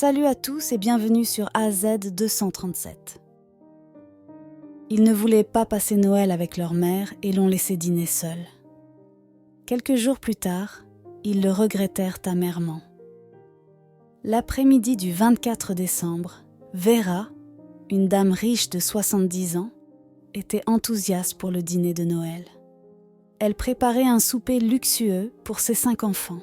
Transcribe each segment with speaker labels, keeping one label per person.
Speaker 1: Salut à tous et bienvenue sur AZ 237. Ils ne voulaient pas passer Noël avec leur mère et l'ont laissé dîner seuls. Quelques jours plus tard, ils le regrettèrent amèrement. L'après-midi du 24 décembre, Vera, une dame riche de 70 ans, était enthousiaste pour le dîner de Noël. Elle préparait un souper luxueux pour ses 5 enfants,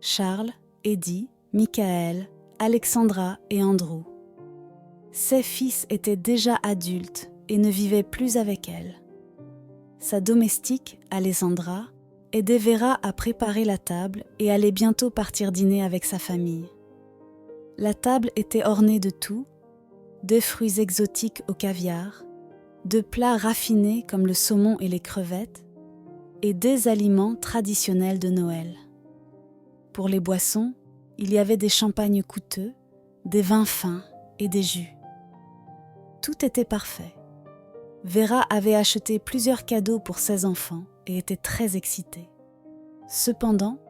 Speaker 1: Charles, Eddie, Michael, Alexandra et Andrew. Ses fils étaient déjà adultes et ne vivaient plus avec elle. Sa domestique, Alessandra, aidait Vera à préparer la table et allait bientôt partir dîner avec sa famille. La table était ornée de tout, de fruits exotiques au caviar, de plats raffinés comme le saumon et les crevettes, et des aliments traditionnels de Noël. Pour les boissons, il y avait des champagnes coûteux, des vins fins et des jus. Tout était parfait. Vera avait acheté plusieurs cadeaux pour ses enfants et était très excitée. Cependant,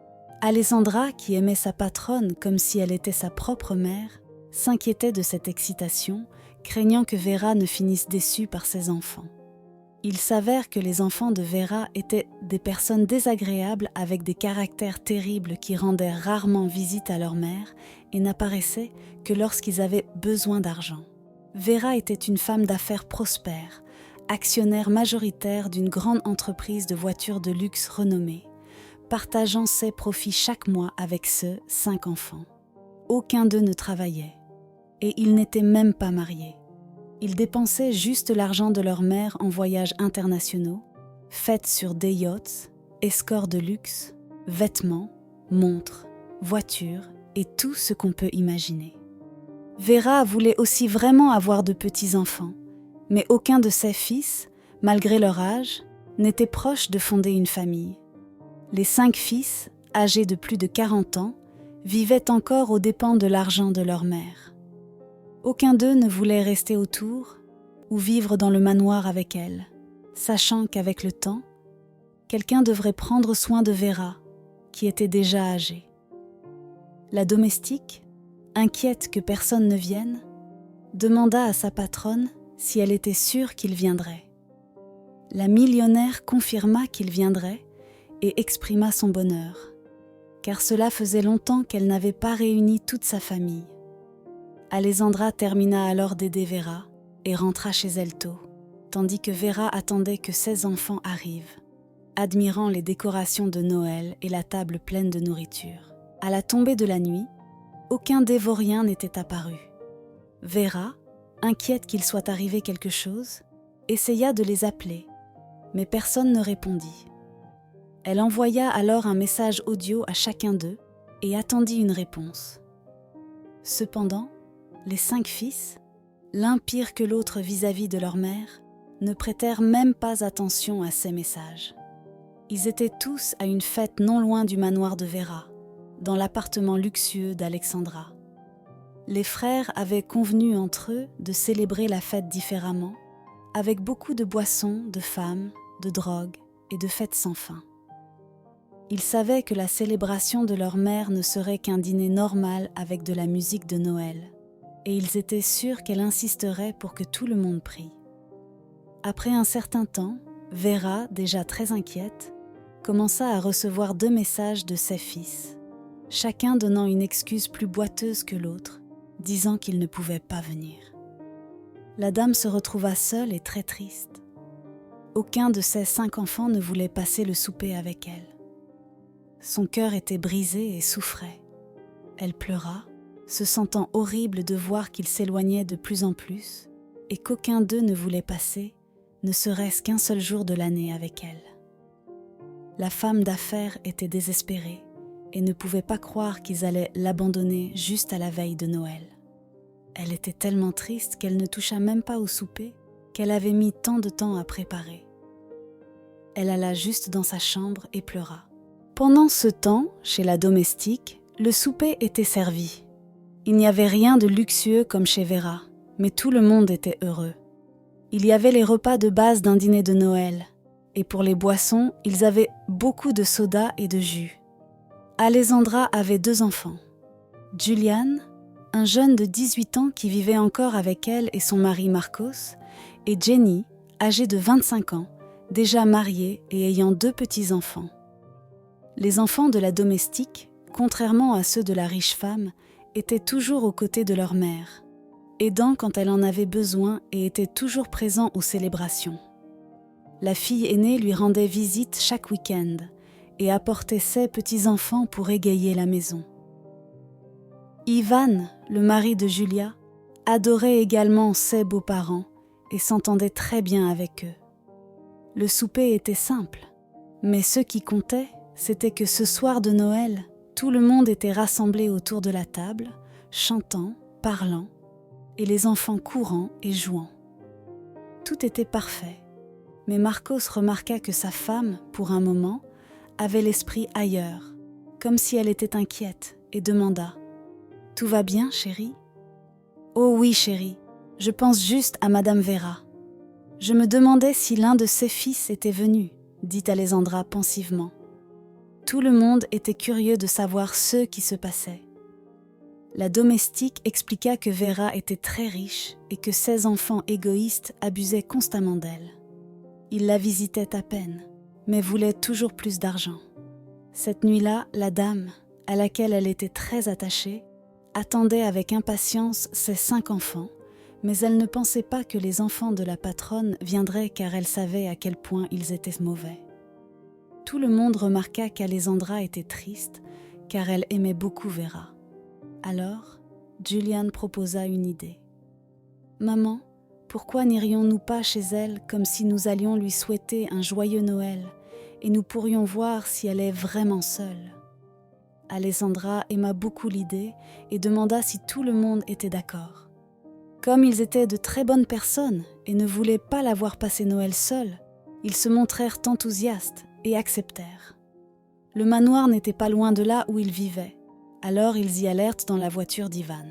Speaker 1: Alessandra, qui aimait sa patronne comme si elle était sa propre mère, s'inquiétait de cette excitation, craignant que Vera ne finisse déçue par ses enfants. Il s'avère que les enfants de Vera étaient des personnes désagréables avec des caractères terribles qui rendaient rarement visite à leur mère et n'apparaissaient que lorsqu'ils avaient besoin d'argent. Vera était une femme d'affaires prospère, actionnaire majoritaire d'une grande entreprise de voitures de luxe renommée, partageant ses profits chaque mois avec ceux 5 enfants. Aucun d'eux ne travaillait, et ils n'étaient même pas mariés. Ils dépensaient juste l'argent de leur mère en voyages internationaux, fêtes sur des yachts, escorts de luxe, vêtements, montres, voitures et tout ce qu'on peut imaginer. Vera voulait aussi vraiment avoir de petits-enfants, mais aucun de ses fils, malgré leur âge, n'était proche de fonder une famille. Les 5 fils, âgés de plus de 40 ans, vivaient encore aux dépens de l'argent de leur mère. Aucun d'eux ne voulait rester autour ou vivre dans le manoir avec elle, sachant qu'avec le temps, quelqu'un devrait prendre soin de Vera, qui était déjà âgée. La domestique, inquiète que personne ne vienne, demanda à sa patronne si elle était sûre qu'il viendrait. La millionnaire confirma qu'il viendrait et exprima son bonheur, car cela faisait longtemps qu'elle n'avait pas réuni toute sa famille. Alessandra termina alors d'aider Vera et rentra chez elle tôt, tandis que Vera attendait que ses enfants arrivent, admirant les décorations de Noël et la table pleine de nourriture. À la tombée de la nuit, aucun des vauriens n'était apparu. Vera, inquiète qu'il soit arrivé quelque chose, essaya de les appeler, mais personne ne répondit. Elle envoya alors un message audio à chacun d'eux et attendit une réponse. Cependant, les 5 fils, l'un pire que l'autre vis-à-vis de leur mère, ne prêtèrent même pas attention à ces messages. Ils étaient tous à une fête non loin du manoir de Vera, dans l'appartement luxueux d'Alexandra. Les frères avaient convenu entre eux de célébrer la fête différemment, avec beaucoup de boissons, de femmes, de drogue et de fêtes sans fin. Ils savaient que la célébration de leur mère ne serait qu'un dîner normal avec de la musique de Noël, et ils étaient sûrs qu'elle insisterait pour que tout le monde prie. Après un certain temps, Vera, déjà très inquiète, commença à recevoir 2 messages de ses fils, chacun donnant une excuse plus boiteuse que l'autre, disant qu'ils ne pouvaient pas venir. La dame se retrouva seule et très triste. Aucun de ses 5 enfants ne voulait passer le souper avec elle. Son cœur était brisé et souffrait. Elle pleura, se sentant horrible de voir qu'il s'éloignait de plus en plus et qu'aucun d'eux ne voulait passer, ne serait-ce qu'un seul jour de l'année avec elle. La femme d'affaires était désespérée et ne pouvait pas croire qu'ils allaient l'abandonner juste à la veille de Noël. Elle était tellement triste qu'elle ne toucha même pas au souper qu'elle avait mis tant de temps à préparer. Elle alla juste dans sa chambre et pleura. Pendant ce temps, chez la domestique, le souper était servi. Il n'y avait rien de luxueux comme chez Vera, mais tout le monde était heureux. Il y avait les repas de base d'un dîner de Noël, et pour les boissons, ils avaient beaucoup de soda et de jus. Alessandra avait 2 enfants, Julian un jeune de 18 ans qui vivait encore avec elle et son mari Marcos, et Jenny, âgée de 25 ans, déjà mariée et ayant 2 petits-enfants. Les enfants de la domestique, contrairement à ceux de la riche femme, étaient toujours aux côtés de leur mère, aidant quand elle en avait besoin et étaient toujours présents aux célébrations. La fille aînée lui rendait visite chaque week-end et apportait ses petits-enfants pour égayer la maison. Ivan, le mari de Julia, adorait également ses beaux-parents et s'entendait très bien avec eux. Le souper était simple, mais ce qui comptait, c'était que ce soir de Noël, tout le monde était rassemblé autour de la table, chantant, parlant, et les enfants courant et jouant. Tout était parfait, mais Marcos remarqua que sa femme, pour un moment, avait l'esprit ailleurs, comme si elle était inquiète, et demanda « Tout va bien, chérie ?»« Oh oui, chérie, je pense juste à Madame Vera. Je me demandais si l'un de ses fils était venu, dit Alessandra pensivement. Tout le monde était curieux de savoir ce qui se passait. La domestique expliqua que Vera était très riche et que ses enfants égoïstes abusaient constamment d'elle. Ils la visitaient à peine, mais voulaient toujours plus d'argent. Cette nuit-là, la dame, à laquelle elle était très attachée, attendait avec impatience ses 5 enfants, mais elle ne pensait pas que les enfants de la patronne viendraient car elle savait à quel point ils étaient mauvais. Tout le monde remarqua qu'Alessandra était triste car elle aimait beaucoup Vera. Alors, Julian proposa une idée. « Maman, pourquoi n'irions-nous pas chez elle comme si nous allions lui souhaiter un joyeux Noël et nous pourrions voir si elle est vraiment seule ?» Alessandra aima beaucoup l'idée et demanda si tout le monde était d'accord. Comme ils étaient de très bonnes personnes et ne voulaient pas la voir passer Noël seule, ils se montrèrent enthousiastes et acceptèrent. Le manoir n'était pas loin de là où ils vivaient, alors ils y allèrent dans la voiture d'Ivan.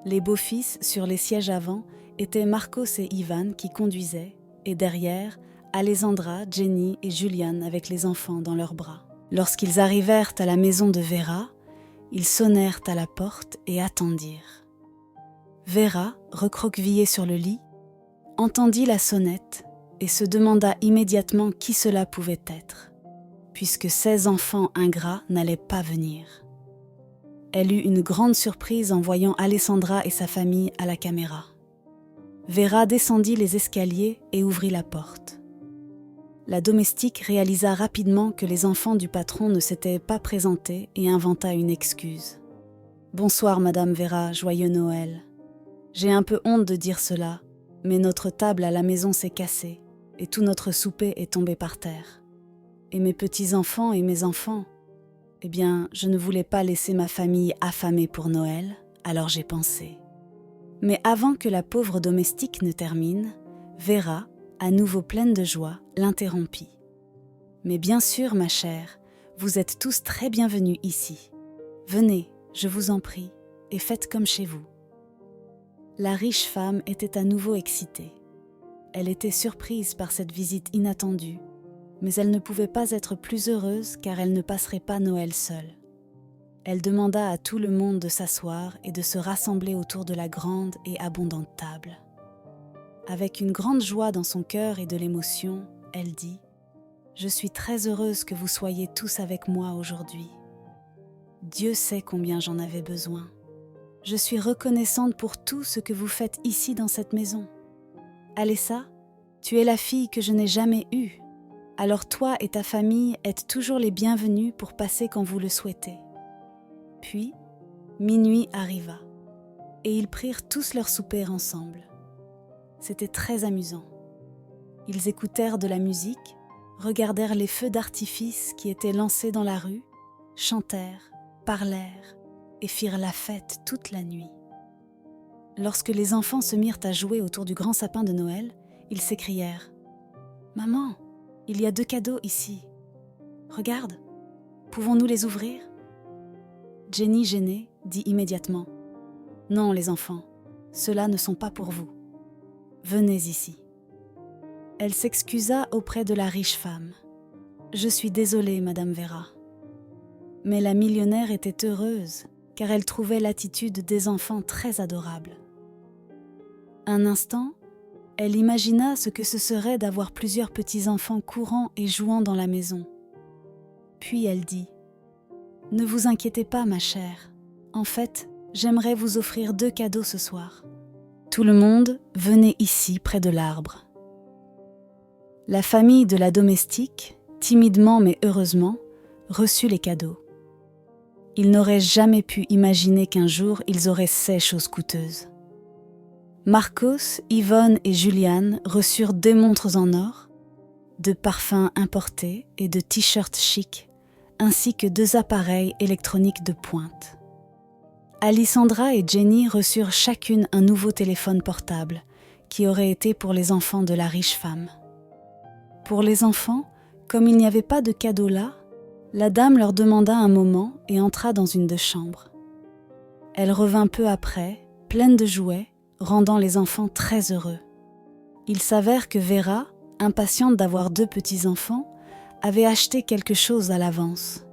Speaker 1: Les beaux-fils, sur les sièges avant, étaient Marcos et Ivan qui conduisaient, et derrière, Alessandra, Jenny et Julian avec les enfants dans leurs bras. Lorsqu'ils arrivèrent à la maison de Vera, ils sonnèrent à la porte et attendirent. Vera, recroquevillée sur le lit, entendit la sonnette et se demanda immédiatement qui cela pouvait être, puisque ses enfants ingrats n'allaient pas venir. Elle eut une grande surprise en voyant Alessandra et sa famille à la caméra. Vera descendit les escaliers et ouvrit la porte. La domestique réalisa rapidement que les enfants du patron ne s'étaient pas présentés et inventa une excuse. « Bonsoir, Madame Vera, joyeux Noël. J'ai un peu honte de dire cela, mais notre table à la maison s'est cassée et tout notre souper est tombé par terre. Et mes petits-enfants et mes enfants, eh bien, je ne voulais pas laisser ma famille affamée pour Noël, alors j'ai pensé. » Mais avant que la pauvre domestique ne termine, Vera, à nouveau pleine de joie, l'interrompit. « Mais bien sûr, ma chère, vous êtes tous très bienvenus ici. Venez, je vous en prie, et faites comme chez vous. » La riche femme était à nouveau excitée. Elle était surprise par cette visite inattendue, mais elle ne pouvait pas être plus heureuse car elle ne passerait pas Noël seule. Elle demanda à tout le monde de s'asseoir et de se rassembler autour de la grande et abondante table. Avec une grande joie dans son cœur et de l'émotion, elle dit « Je suis très heureuse que vous soyez tous avec moi aujourd'hui. Dieu sait combien j'en avais besoin. Je suis reconnaissante pour tout ce que vous faites ici dans cette maison. Alessa, tu es la fille que je n'ai jamais eue. Alors toi et ta famille êtes toujours les bienvenus pour passer quand vous le souhaitez. » Puis, minuit arriva, et ils prirent tous leur souper ensemble. C'était très amusant. Ils écoutèrent de la musique, regardèrent les feux d'artifice qui étaient lancés dans la rue, chantèrent, parlèrent et firent la fête toute la nuit. Lorsque les enfants se mirent à jouer autour du grand sapin de Noël, ils s'écrièrent « Maman, il y a 2 cadeaux ici. Regarde, pouvons-nous les ouvrir ?» Jenny, gênée, dit immédiatement « Non, les enfants, ceux-là ne sont pas pour vous. Venez ici. » Elle s'excusa auprès de la riche femme. « Je suis désolée, Madame Vera. » Mais la millionnaire était heureuse car elle trouvait l'attitude des enfants très adorable. Un instant, elle imagina ce que ce serait d'avoir plusieurs petits-enfants courant et jouant dans la maison. Puis elle dit « Ne vous inquiétez pas, ma chère. En fait, j'aimerais vous offrir 2 cadeaux ce soir. » Tout le monde venait ici, près de l'arbre. La famille de la domestique, timidement mais heureusement, reçut les cadeaux. Ils n'auraient jamais pu imaginer qu'un jour ils auraient ces choses coûteuses. Marcos, Yvonne et Juliane reçurent 2 montres en or, 2 parfums importés et 2 t-shirts chics, ainsi que 2 appareils électroniques de pointe. Alessandra et Jenny reçurent chacune un nouveau téléphone portable, qui aurait été pour les enfants de la riche femme. Pour les enfants, comme il n'y avait pas de cadeau là, la dame leur demanda un moment et entra dans une des chambres. Elle revint peu après, pleine de jouets, rendant les enfants très heureux. Il s'avère que Vera, impatiente d'avoir 2 petits-enfants, avait acheté quelque chose à l'avance.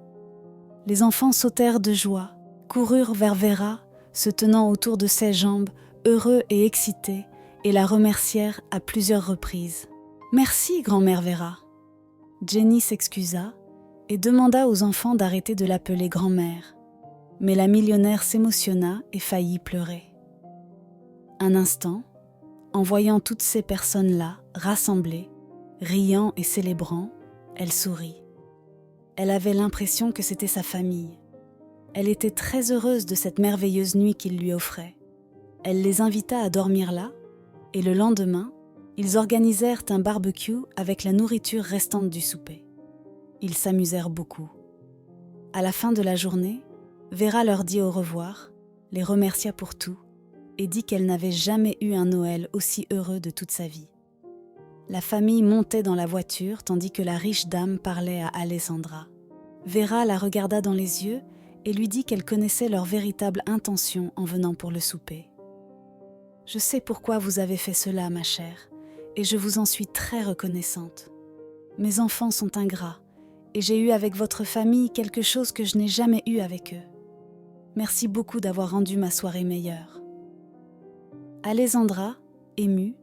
Speaker 1: Les enfants sautèrent de joie, coururent vers Vera, se tenant autour de ses jambes, heureux et excités, et la remercièrent à plusieurs reprises. « Merci, grand-mère Vera !» Jenny s'excusa et demanda aux enfants d'arrêter de l'appeler grand-mère. Mais la millionnaire s'émotionna et faillit pleurer. Un instant, en voyant toutes ces personnes-là, rassemblées, riant et célébrant, elle sourit. Elle avait l'impression que c'était sa famille. Elle était très heureuse de cette merveilleuse nuit qu'il lui offrait. Elle les invita à dormir là, et le lendemain, ils organisèrent un barbecue avec la nourriture restante du souper. Ils s'amusèrent beaucoup. À la fin de la journée, Vera leur dit au revoir, les remercia pour tout et dit qu'elle n'avait jamais eu un Noël aussi heureux de toute sa vie. La famille montait dans la voiture tandis que la riche dame parlait à Alessandra. Vera la regarda dans les yeux et lui dit qu'elle connaissait leur véritable intention en venant pour le souper. « Je sais pourquoi vous avez fait cela, ma chère, et je vous en suis très reconnaissante. Mes enfants sont ingrats, et j'ai eu avec votre famille quelque chose que je n'ai jamais eu avec eux. Merci beaucoup d'avoir rendu ma soirée meilleure. » Alessandra, émue,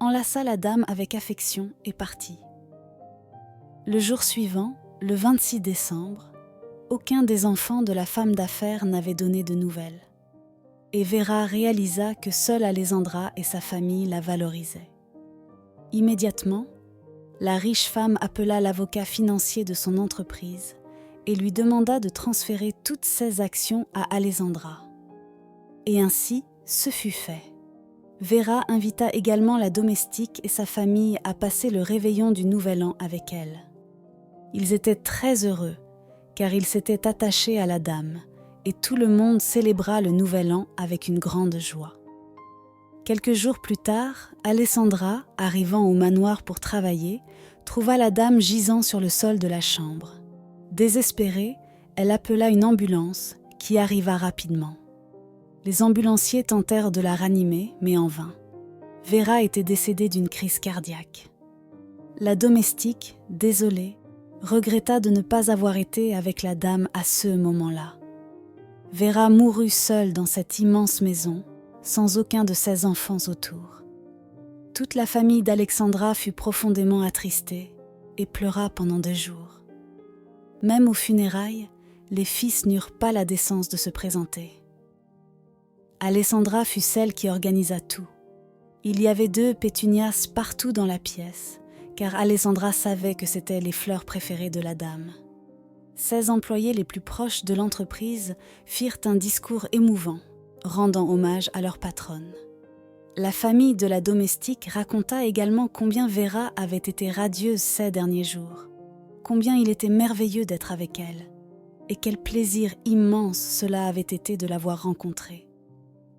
Speaker 1: enlaça la dame avec affection et partit. Le jour suivant, le 26 décembre, aucun des enfants de la femme d'affaires n'avait donné de nouvelles. Et Vera réalisa que seule Alessandra et sa famille la valorisaient. Immédiatement, la riche femme appela l'avocat financier de son entreprise et lui demanda de transférer toutes ses actions à Alessandra. Et ainsi, ce fut fait. Vera invita également la domestique et sa famille à passer le réveillon du Nouvel An avec elle. Ils étaient très heureux, car ils s'étaient attachés à la dame, et tout le monde célébra le Nouvel An avec une grande joie. Quelques jours plus tard, Alessandra, arrivant au manoir pour travailler, trouva la dame gisant sur le sol de la chambre. Désespérée, elle appela une ambulance qui arriva rapidement. Les ambulanciers tentèrent de la ranimer, mais en vain. Vera était décédée d'une crise cardiaque. La domestique, désolée, regretta de ne pas avoir été avec la dame à ce moment-là. Vera mourut seule dans cette immense maison, sans aucun de ses enfants autour. Toute la famille d'Alessandra fut profondément attristée et pleura pendant des jours. Même aux funérailles, les fils n'eurent pas la décence de se présenter. Alessandra fut celle qui organisa tout. Il y avait 2 pétunias partout dans la pièce, car Alessandra savait que c'étaient les fleurs préférées de la dame. Ses employés les plus proches de l'entreprise firent un discours émouvant, rendant hommage à leur patronne. La famille de la domestique raconta également combien Vera avait été radieuse ces derniers jours, combien il était merveilleux d'être avec elle, et quel plaisir immense cela avait été de l'avoir rencontrée.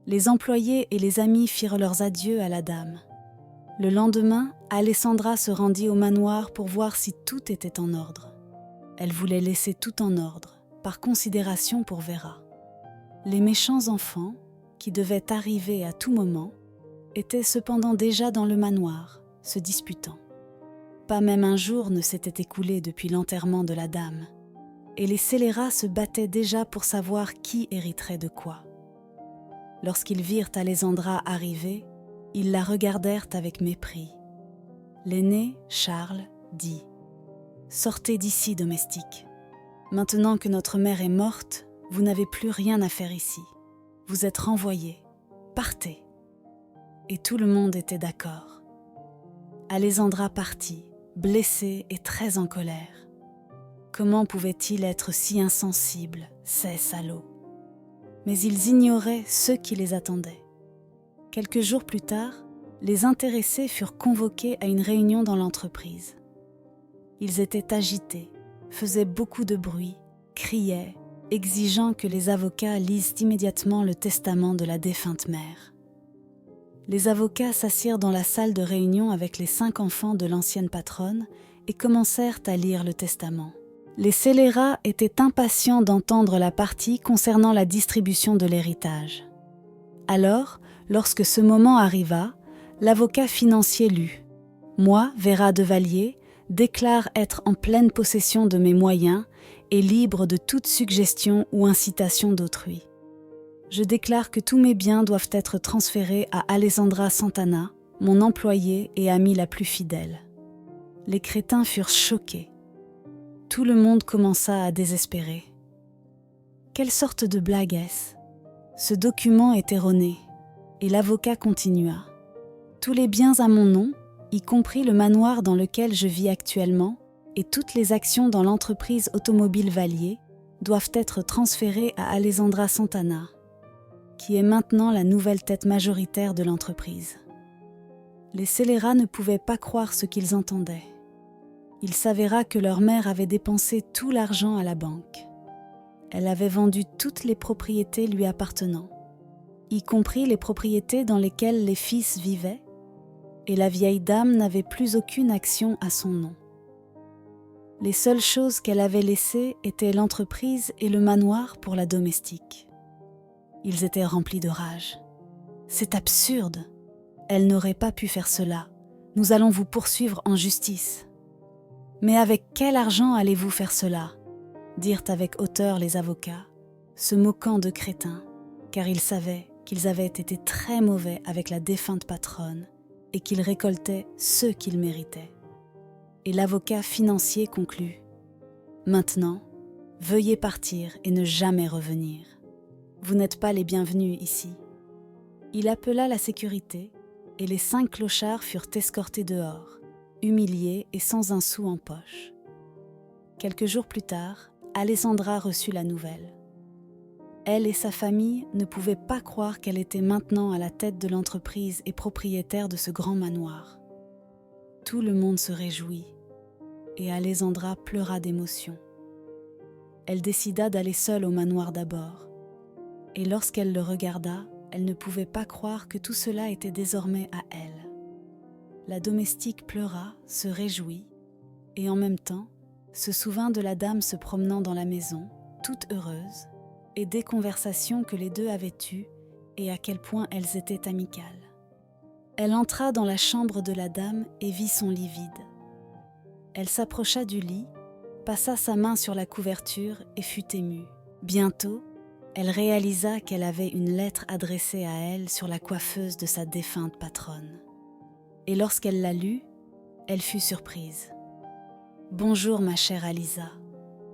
Speaker 1: Les employés et les amis firent leurs adieux à la dame. Le lendemain, Alessandra se rendit au manoir pour voir si tout était en ordre. Elle voulait laisser tout en ordre, par considération pour Vera. Les méchants enfants, qui devaient arriver à tout moment, étaient cependant déjà dans le manoir, se disputant. Pas même un jour ne s'était écoulé depuis l'enterrement de la dame. et les scélérats se battaient déjà pour savoir qui hériterait de quoi. Lorsqu'ils virent Alessandra arriver, ils la regardèrent avec mépris. L'aîné, Charles, dit « Sortez d'ici, domestique. Maintenant que notre mère est morte, vous n'avez plus rien à faire ici. Vous êtes renvoyés. Partez. » Et tout le monde était d'accord. Alessandra partit, blessée et très en colère. Comment pouvait-il être si insensible, ces salauds? Mais ils ignoraient ceux qui les attendaient. Quelques jours plus tard, les intéressés furent convoqués à une réunion dans l'entreprise. Ils étaient agités, faisaient beaucoup de bruit, criaient, exigeant que les avocats lisent immédiatement le testament de la défunte mère. Les avocats s'assirent dans la salle de réunion avec les 5 enfants de l'ancienne patronne et commencèrent à lire le testament. Les scélérats étaient impatients d'entendre la partie concernant la distribution de l'héritage. Alors, lorsque ce moment arriva, l'avocat financier lut « Moi, Vera de Vallier, déclare être en pleine possession de mes moyens et libre de toute suggestion ou incitation d'autrui. Je déclare que tous mes biens doivent être transférés à Alessandra Santana, mon employée et amie la plus fidèle. » Les crétins furent choqués. Tout le monde commença à désespérer. Quelle sorte de blague est-ce? Ce document est erroné, et l'avocat continua. Tous les biens à mon nom, y compris le manoir dans lequel je vis actuellement, et toutes les actions dans l'entreprise automobile Vallier, doivent être transférées à Alessandra Santana, qui est maintenant la nouvelle tête majoritaire de l'entreprise. Les scélérats ne pouvaient pas croire ce qu'ils entendaient. Il s'avéra que leur mère avait dépensé tout l'argent à la banque. Elle avait vendu toutes les propriétés lui appartenant, y compris les propriétés dans lesquelles les fils vivaient, et la vieille dame n'avait plus aucune action à son nom. Les seules choses qu'elle avait laissées étaient l'entreprise et le manoir pour la domestique. Ils étaient remplis de rage. « C'est absurde! Elle n'aurait pas pu faire cela. Nous allons vous poursuivre en justice. » « Mais avec quel argent allez-vous faire cela ?» dirent avec hauteur les avocats, se moquant de crétins, car ils savaient qu'ils avaient été très mauvais avec la défunte patronne et qu'ils récoltaient ce qu'ils méritaient. Et l'avocat financier conclut « Maintenant, veuillez partir et ne jamais revenir. Vous n'êtes pas les bienvenus ici. » Il appela la sécurité et les 5 clochards furent escortés dehors, humiliés et sans un sou en poche. Quelques jours plus tard, Alessandra reçut la nouvelle. Elle et sa famille ne pouvaient pas croire qu'elle était maintenant à la tête de l'entreprise et propriétaire de ce grand manoir. Tout le monde se réjouit, et Alessandra pleura d'émotion. Elle décida d'aller seule au manoir d'abord, et lorsqu'elle le regarda, elle ne pouvait pas croire que tout cela était désormais à elle. La domestique pleura, se réjouit, et en même temps, se souvint de la dame se promenant dans la maison, toute heureuse, et des conversations que les deux avaient eues et à quel point elles étaient amicales. Elle entra dans la chambre de la dame et vit son lit vide. Elle s'approcha du lit, passa sa main sur la couverture et fut émue. Bientôt, elle réalisa qu'elle avait une lettre adressée à elle sur la coiffeuse de sa défunte patronne. Et lorsqu'elle la lut, elle fut surprise. « Bonjour ma chère Alisa,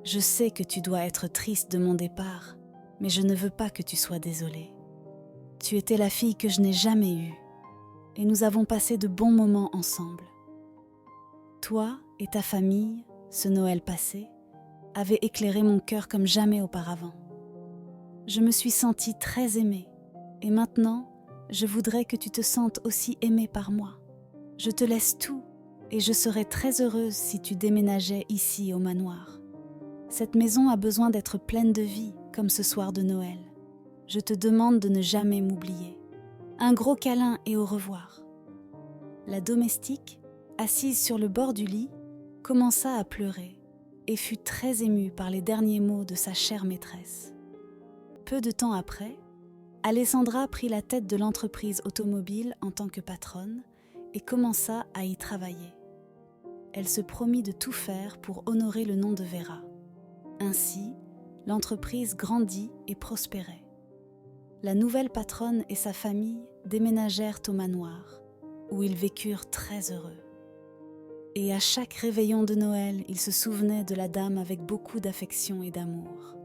Speaker 1: je sais que tu dois être triste de mon départ, mais je ne veux pas que tu sois désolée. Tu étais la fille que je n'ai jamais eue, et nous avons passé de bons moments ensemble. Toi et ta famille, ce Noël passé, avez éclairé mon cœur comme jamais auparavant. Je me suis sentie très aimée, et maintenant, je voudrais que tu te sentes aussi aimée par moi. Je te laisse tout, et je serais très heureuse si tu déménageais ici au manoir. Cette maison a besoin d'être pleine de vie, comme ce soir de Noël. Je te demande de ne jamais m'oublier. Un gros câlin et au revoir. » La domestique, assise sur le bord du lit, commença à pleurer et fut très émue par les derniers mots de sa chère maîtresse. Peu de temps après, Alessandra prit la tête de l'entreprise automobile en tant que patronne et commença à y travailler. Elle se promit de tout faire pour honorer le nom de Vera. Ainsi, l'entreprise grandit et prospérait. La nouvelle patronne et sa famille déménagèrent au manoir, où ils vécurent très heureux. Et à chaque réveillon de Noël, ils se souvenaient de la dame avec beaucoup d'affection et d'amour.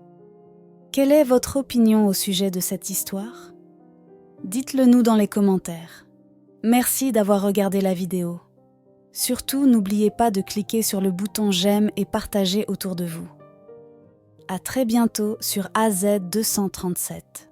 Speaker 1: Quelle est votre opinion au sujet de cette histoire ? Dites-le nous dans les commentaires. Merci d'avoir regardé la vidéo. Surtout, n'oubliez pas de cliquer sur le bouton j'aime et partager autour de vous. À très bientôt sur AZ237.